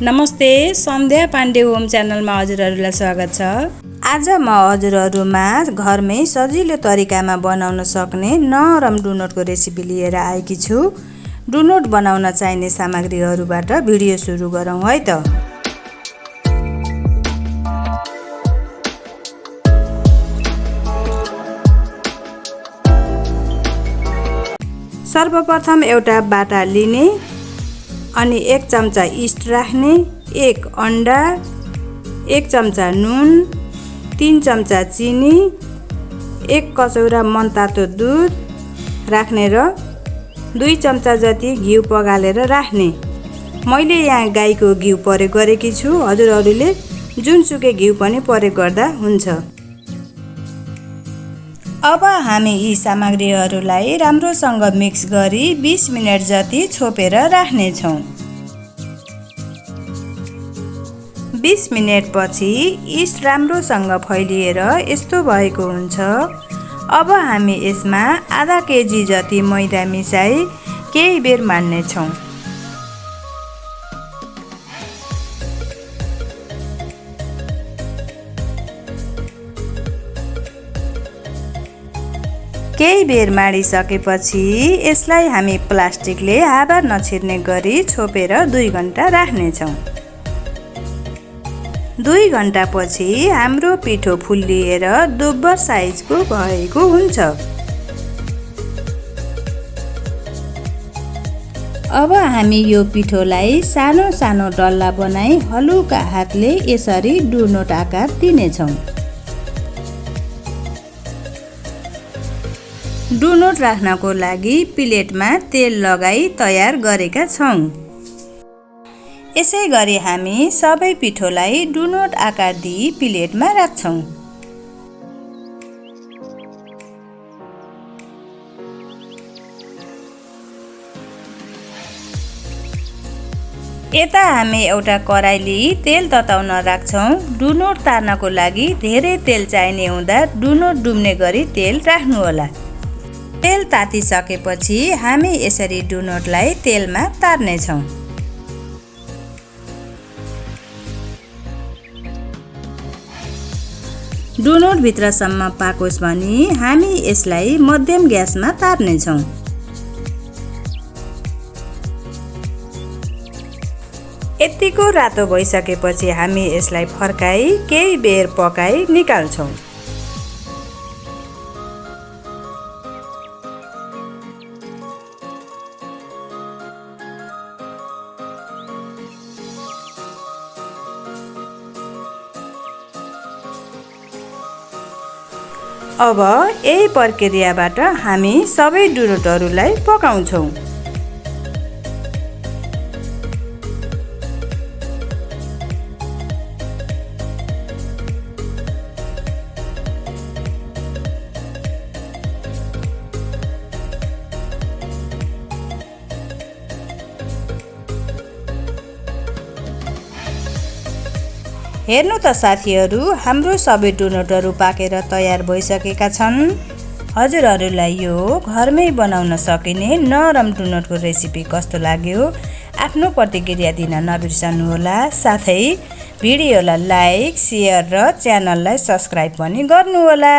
नमस्ते, सन्ध्या पाण्डे होम च्यानलमा हजुरहरूलाई स्वागत छ। आज म हजुरहरूमा घरमै सजिलो तरिकामा बनाउन सक्ने नरम डुनटको रेसिपी लिएर आएकी छु। डुनट बनाउन चाहिने सामग्रीहरूबाट भिडियो सुरु गरौँ है त। सर्वप्रथम एउटा बाटा लिने अनि 1 चम्चा इस्ट राख्ने, 1 अन्डा, 1 चम्चा नुन, 3 चम्चा चिनी, 1 कचौरा मनतातो दुध राख्ने र 2 चम्चा जति घिउ पगालेर राख्ने। मैले यहाँ गाईको घिउ प्रयोग गरेकी छु, हजुरहरूले जुनसुकै घिउ पनि प्रयोग गर्दा हुन्छ। अब हामी यी सामग्रीहरूलाई राम्रोसँग मिक्स गरी 20 मिनेट जति छोपेर राख्ने छौँ। 20 मिनेट पछि इस्ट राम्रोसँग फैलिएर यस्तो भएको हुन्छ। अब हामी यसमा आधा केजी जति मैदा मिसाई केही बेर मान्ने छौँ। केही बेर माडिसकेपछि यसलाई हामी प्लास्टिकले हावा नछिर्ने गरी छोपेर 2 घण्टा राख्नेछौँ। 2 घण्टा पछि हाम्रो पिठो फुल्लिएर दोब्बर साइजको भएको हुन्छ। अब हामी यो पिठोलाई सानो सानो डल्ला बनाई हलुका हातले यसरी डुनट आकार दिनेछौँ। डुनट राख्नको लागि प्लेटमा तेल लगाई तयार गरेका छौँ। यसै गरी हामी सबै पिठोलाई डुनट आकार दिई प्लेटमा राख्छौँ। यता हामी एउटा कराई लिई तेल तताउन राख्छौँ। डुनट तार्नको लागि धेरै तेल चाहिने हुँदा डुनट डुब्ने गरी तेल राख्नुहोला। तेल तातिसकेपछि हामी यसरी डुनटलाई तेलमा तार्नेछौँ। डुनट भित्रसम्म पाकोस् भनी हामी यसलाई मध्यम ग्यासमा तार्नेछौँ। यतिको रातो भइसकेपछि हामी यसलाई फर्काई केही बेर पकाई निकाल्छौँ। अब यही प्रक्रियाबाट हामी सबै डुनटहरूलाई पकाउँछौँ। हेर्नु त साथीहरू, हाम्रो सबै डुनटहरू पाकेर तयार भइसकेका छन्। हजुरहरूलाई यो घरमै बनाउन सकिने नरम डुनटको रेसिपी कस्तो लाग्यो आफ्नो प्रतिक्रिया दिन नबिर्सनुहोला। साथै भिडियोलाई लाइक, सेयर र च्यानललाई सब्स्क्राइब पनि गर्नुहोला।